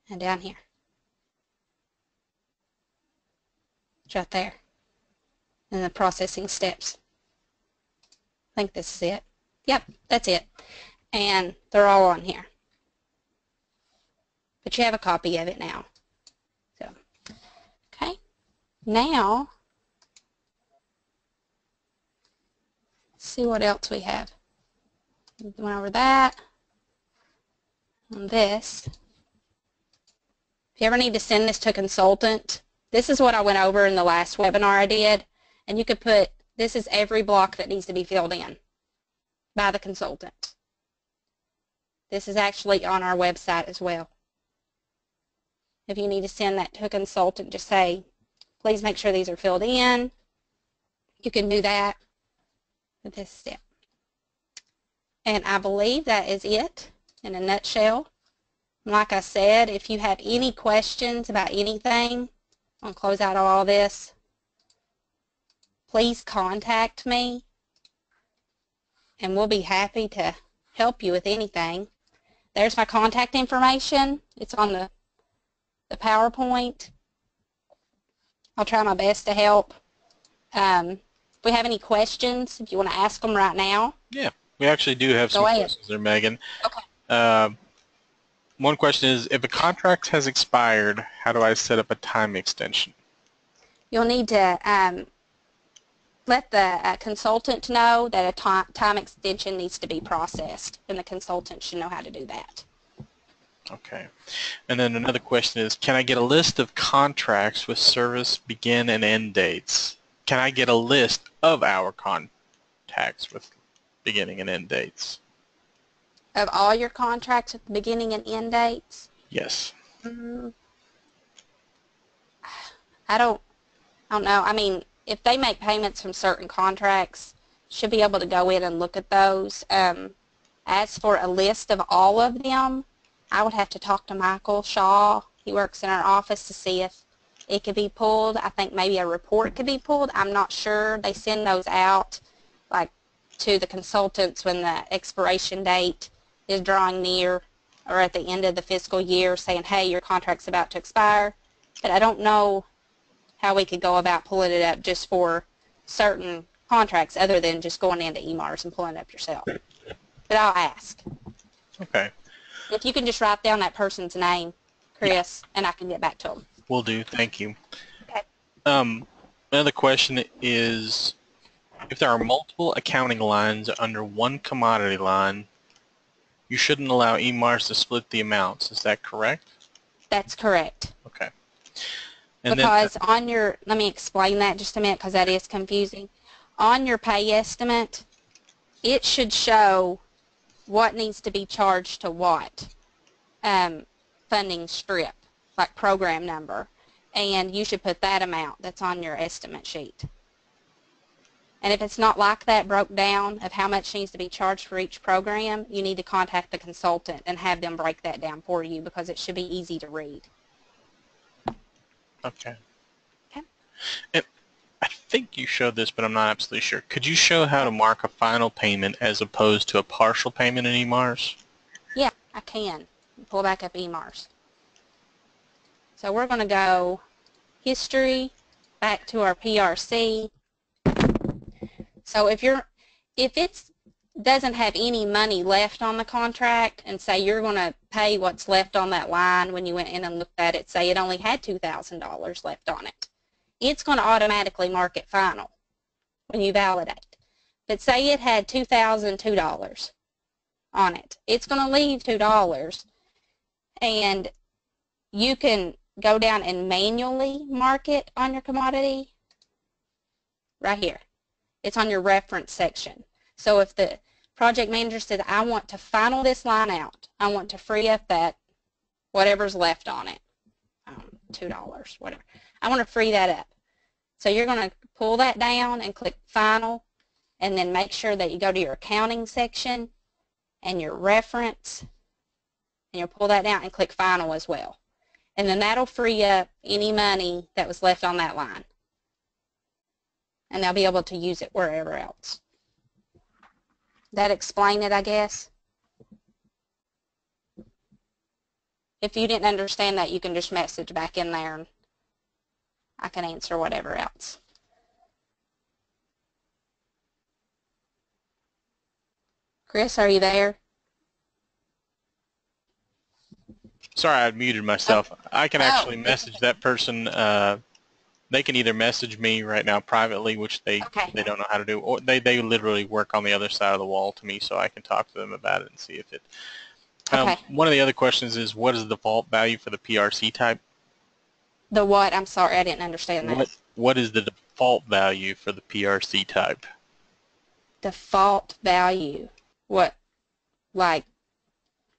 And down here. It's right there. And the processing steps. I think this is it. Yep, that's it. And they're all on here. But you have a copy of it now. So, okay. Now, let's see what else we have. We went over that. And this. If you ever need to send this to a consultant, this is what I went over in the last webinar I did. And you could put, this is every block that needs to be filled in by the consultant. This is actually on our website as well. If you need to send that to a consultant, just say, please make sure these are filled in. You can do that with this step. And I believe that is it in a nutshell. Like I said, if you have any questions about anything, I'll close out all this. Please contact me, and we'll be happy to help you with anything. There's my contact information. It's on the PowerPoint. I'll try my best to help. If we have any questions, if you want to ask them right now. Yeah, we actually do have some questions there, Megan. Okay. One question is, if a contract has expired, how do I set up a time extension? You'll need to let the consultant know that a time extension needs to be processed, and the consultant should know how to do that. Okay. And then another question is, can I get a list of contracts with service begin and end dates? Can I get a list of our contacts with beginning and end dates? Of all your contracts with beginning and end dates? Yes. I don't know. I mean, if they make payments from certain contracts, should be able to go in and look at those. As for a list of all of them, I would have to talk to Michael Shaw. He works in our office to see if it could be pulled. I think maybe a report could be pulled. I'm not sure. They send those out like to the consultants when the expiration date is drawing near, or at the end of the fiscal year, saying, hey, your contract's about to expire. But I don't know how we could go about pulling it up just for certain contracts other than just going into eMARS and pulling it up yourself. But I'll ask. Okay. If you can just write down that person's name, Chris, and I can get back to them. Will do. Thank you. Okay. Another question is, if there are multiple accounting lines under one commodity line, you shouldn't allow eMARS to split the amounts. Is that correct? That's correct. Okay. And because on your, let me explain that just a minute because that is confusing. On your pay estimate, it should show what needs to be charged to what funding strip, like program number, and you should put that amount that's on your estimate sheet. And if it's not like that broke down of how much needs to be charged for each program, you need to contact the consultant and have them break that down for you because it should be easy to read. Okay. Okay. And I think you showed this, but I'm not absolutely sure. Could you show how to mark a final payment as opposed to a partial payment in eMARS? Yeah, I can. Pull back up eMARS. So we're going to go history, back to our PRC. So if it doesn't have any money left on the contract, and say you're going to pay what's left on that line when you went in and looked at it, say it only had $2,000 left on it, it's going to automatically mark it final when you validate. But say it had $2,002 on it, it's going to leave $2, and you can go down and manually mark it on your commodity right here. It's on your reference section. So if the project manager says, I want to final this line out, I want to free up that whatever's left on it, $2, whatever. I want to free that up. So you're going to pull that down and click final, and then make sure that you go to your accounting section and your reference, and you'll pull that down and click final as well. And then that'll free up any money that was left on that line. And they'll be able to use it wherever else. That explain it, I guess? If you didn't understand that, you can just message back in there and I can answer whatever else. Chris, are you there? Sorry, I muted myself. I can actually message that person. They can either message me right now privately, which they don't know how to do, or they literally work on the other side of the wall to me, so I can talk to them about it and see if it. One of the other questions is, what is the default value for the PRC type? The what? I'm sorry, I didn't understand that. What is the default value for the PRC type? Default value? What? Like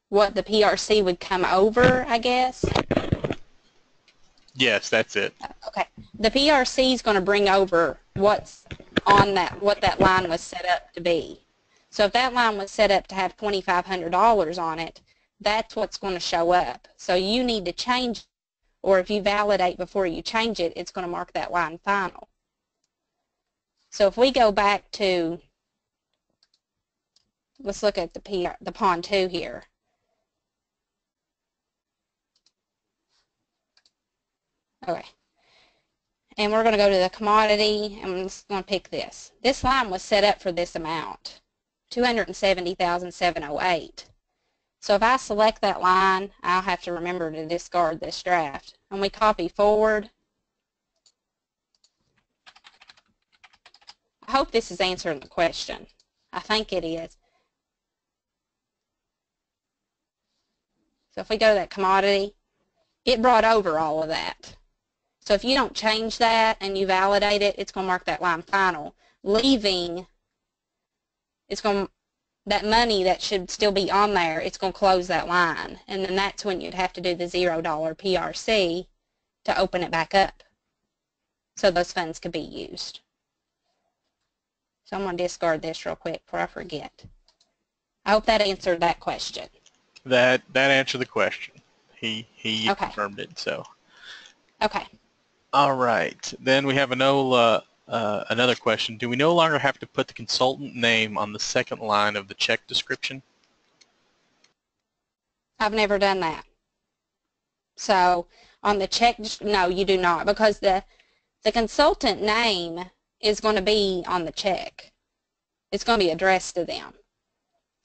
what the PRC would come over, I guess? Yes, that's it. Okay. The PRC is going to bring over what's on that, what that line was set up to be. So if that line was set up to have $2,500 on it, that's what's going to show up. So you need to change, or if you validate before you change it, it's going to mark that line final. So if we go back to, let's look at the pond 2 here. Okay. And we're going to go to the commodity, and I'm just going to pick this. This line was set up for this amount, $270,708. So if I select that line, I'll have to remember to discard this draft. And we copy forward. I hope this is answering the question. I think it is. So if we go to that commodity, it brought over all of that. So if you don't change that and you validate it, it's going to mark that line final, leaving, that money that should still be on there, it's going to close that line. And then that's when you'd have to do the $0 PRC to open it back up so those funds could be used. So I'm going to discard this real quick before I forget. I hope that answered that question. That answered the question. He Okay. confirmed it. So. Okay. All right. Then we have another question. Do we no longer have to put the consultant name on the second line of the check description? I've never done that. So on the check, no, you do not, because the consultant name is going to be on the check. It's going to be addressed to them.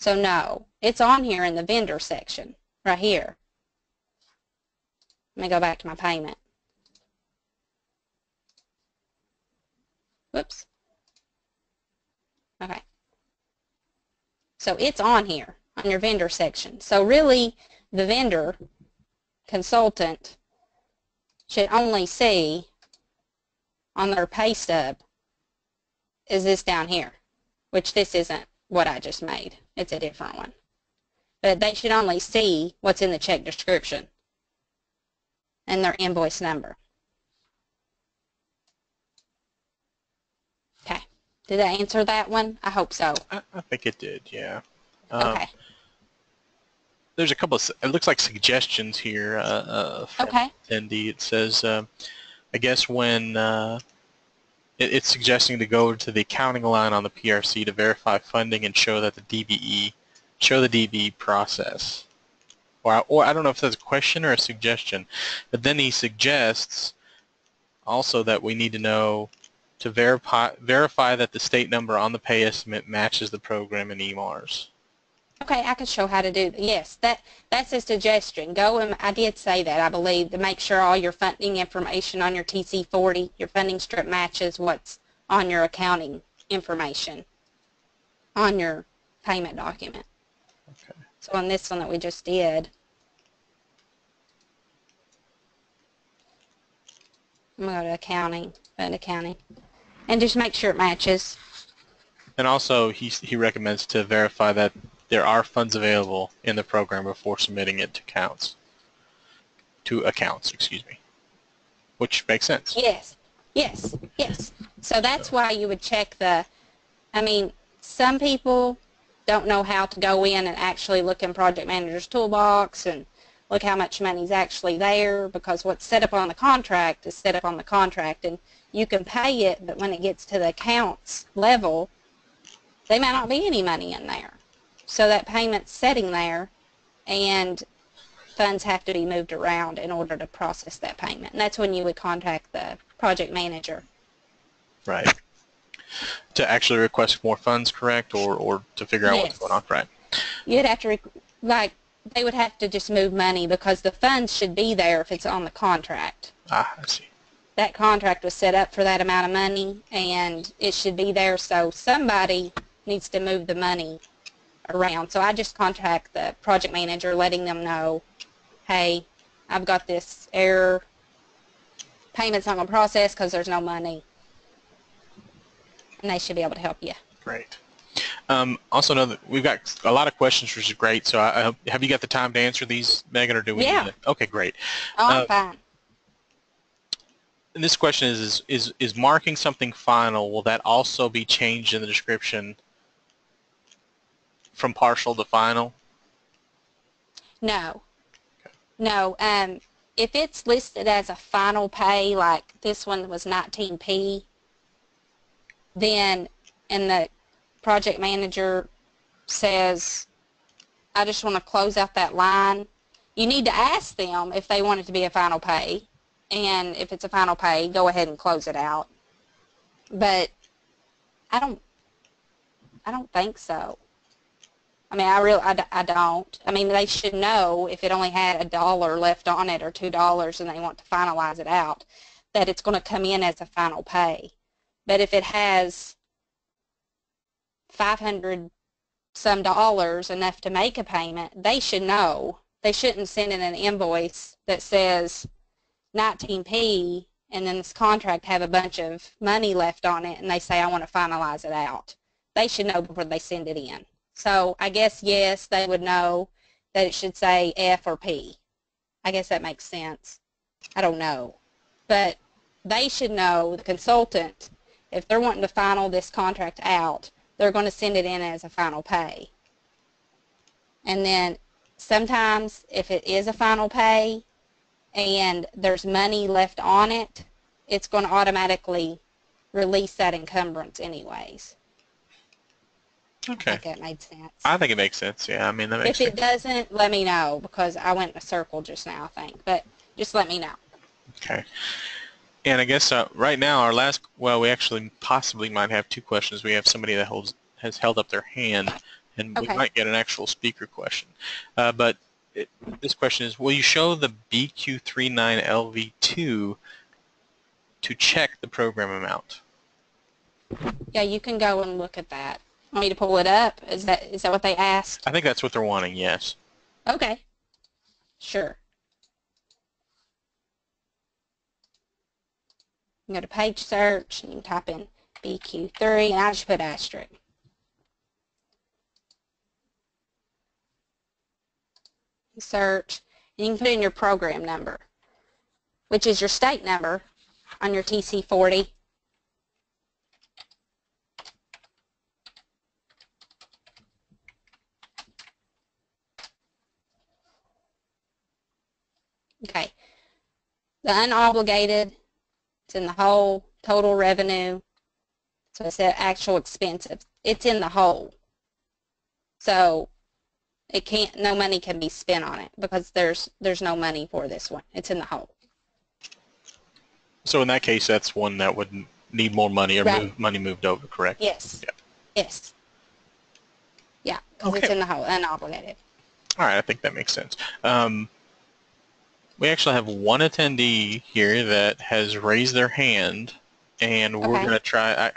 So no, it's on here in the vendor section, right here. Let me go back to my payment. Whoops. Okay. So it's on here, on your vendor section. So really, the vendor consultant should only see on their pay stub is this down here, which this isn't what I just made. It's a different one. But they should only see what's in the check description and their invoice number. Okay. Did I answer that one? I hope so. I think it did, yeah. Okay. There's a couple of, it looks like suggestions here from attendee. It says, I guess when it's suggesting to go to the accounting line on the PRC to verify funding and show that the DBE process. Or I don't know if that's a question or a suggestion, but then he suggests also that we need to know to verify that the state number on the pay estimate matches the program in eMARS. Okay, I can show how to do that. Yes, that's a suggestion. Go and I did say that, I believe, to make sure all your funding information on your TC40, your funding strip matches what's on your accounting information on your payment document. Okay. So on this one that we just did, I'm going to go to accounting, fund accounting, and just make sure it matches. And also he recommends to verify that there are funds available in the program before submitting it to accounts, excuse me, which makes sense. Yes, yes, yes. So that's why you would check I mean, some people don't know how to go in and actually look in Project Manager's toolbox and look how much money's actually there, because what's set up on the contract is set up on the contract, and you can pay it, but when it gets to the accounts level, there might not be any money in there. So that payment's sitting there, and funds have to be moved around in order to process that payment. And that's when you would contact the project manager. Right. To actually request more funds, correct? Or to figure out what's going on, right? You'd have to, they would have to just move money, because the funds should be there if it's on the contract. Ah, I see. That contract was set up for that amount of money, and it should be there, so somebody needs to move the money around. So I just contact the project manager, letting them know, hey, I've got this error, payment's not going to process because there's no money, and they should be able to help you. Great. Also know that we've got a lot of questions, which is great. So have you got the time to answer these, Megan, or do we need to? Okay, great. Oh, I'm fine. And this question is marking something final, will that also be changed in the description from partial to final? No. No. If it's listed as a final pay, like this one was 19P, then, and the project manager says, I just want to close out that line, you need to ask them if they want it to be a final pay. And if it's a final pay, go ahead and close it out. But I don't think so. I mean, I don't. I mean, they should know if it only had $1 left on it or $2 and they want to finalize it out, that it's going to come in as a final pay. But if it has 500 some dollars, enough to make a payment, they should know. They shouldn't send in an invoice that says 19P and then this contract have a bunch of money left on it and they say, I want to finalize it out. They should know before they send it in. So I guess, yes, they would know that it should say F or P. I guess that makes sense. I don't know. But they should know, the consultant, if they're wanting to final this contract out, they're going to send it in as a final pay. And then sometimes if it is a final pay and there's money left on it, it's going to automatically release that encumbrance anyways. Okay. I think that made sense. I think it makes sense. Yeah, I mean, that makes If sense. it doesn't, let me know, because I went in a circle just now, I think. But just let me know. Okay. And I guess right now our last, well, we actually possibly might have two questions. We have somebody that has held up their hand, and we Okay. might get an actual speaker question. But this question is, will you show the BQ39LV2 to check the program amount? Yeah, you can go and look at that. Want me to pull it up? Is that what they asked? I think that's what they're wanting, yes. Okay. Sure. You can go to page search and you can type in BQ3 and I just put asterisk. You search and you can put in your program number, which is your state number on your TC40. Okay. The unobligated, it's in the whole, total revenue. So it's the actual expenses. It's in the whole. So it can't, no money can be spent on it because there's no money for this one. It's in the whole. So in that case, that's one that would need more money or Right. money moved over, correct? Yes. Yeah. Yes. Yeah, because Okay. it's in the whole, unobligated. All right, I think that makes sense. We actually have one attendee here that has raised their hand, and we're Okay. going to try.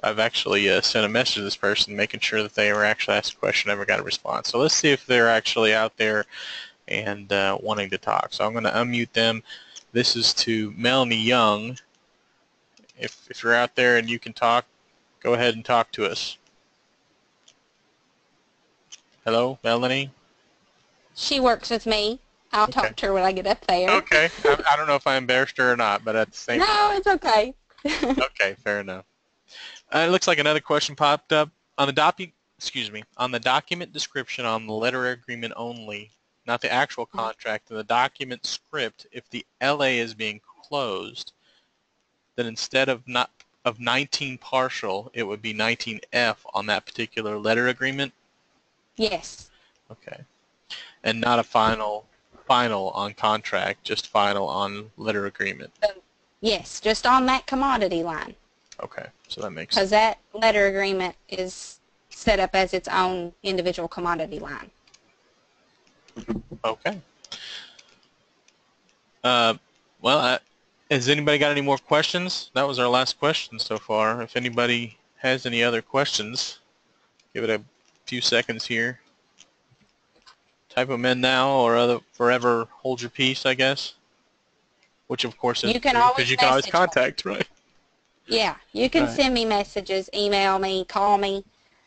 I've actually sent a message to this person, making sure that they were actually asked a question, never got a response. So let's see if they're actually out there and wanting to talk. So I'm going to unmute them. This is to Melanie Young. If you're out there and you can talk, go ahead and talk to us. Hello, Melanie? She works with me. I'll Okay. talk to her when I get up there. Okay. I don't know if I embarrassed her or not, but at the same time. No, it's okay. Okay, fair enough. It looks like another question popped up on the on the document description on the letter agreement only, not the actual contract. In the document script, if the LA is being closed, then instead of 19 partial, it would be 19F on that particular letter agreement. Yes. Okay, and not a final on contract, just final on letter agreement. Yes, just on that commodity line. Okay, so that makes sense. Because that letter agreement is set up as its own individual commodity line. Okay. Well, has anybody got any more questions? That was our last question so far. If anybody has any other questions, give it a few seconds here. Type them in now or forever hold your peace, I guess. Which of course is You can true, always because you can always message me. contact, right? Yeah, you can Right. send me messages, email me, call me.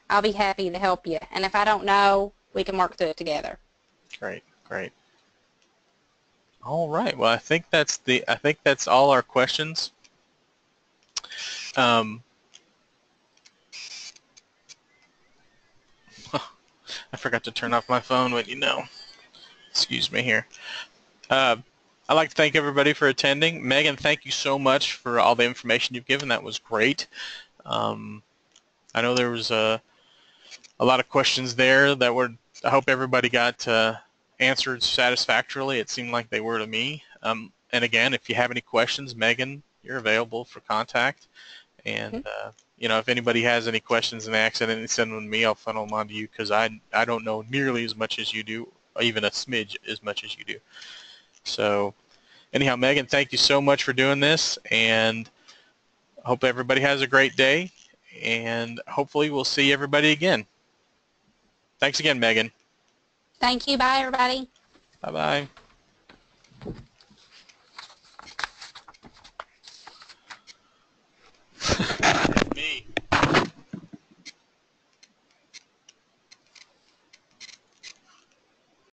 I'll be happy to help you. And if I don't know, we can work through it together. Great, great. All right. Well, I think that's all our questions. I forgot to turn off my phone, but you know. Excuse me here. I'd like to thank everybody for attending. Megan, thank you so much for all the information you've given. That was great. I know there was a lot of questions there that were, I hope everybody got answered satisfactorily. It seemed like they were to me. And again, if you have any questions, Megan, you're available for contact. And, you know, if anybody has any questions and they accidentally send them to me, I'll funnel them on to you because I don't know nearly as much as you do, or even a smidge as much as you do. So anyhow, Megan, thank you so much for doing this, and hope everybody has a great day, and hopefully we'll see everybody again. Thanks again, Megan. Thank you. Bye, everybody. Bye-bye.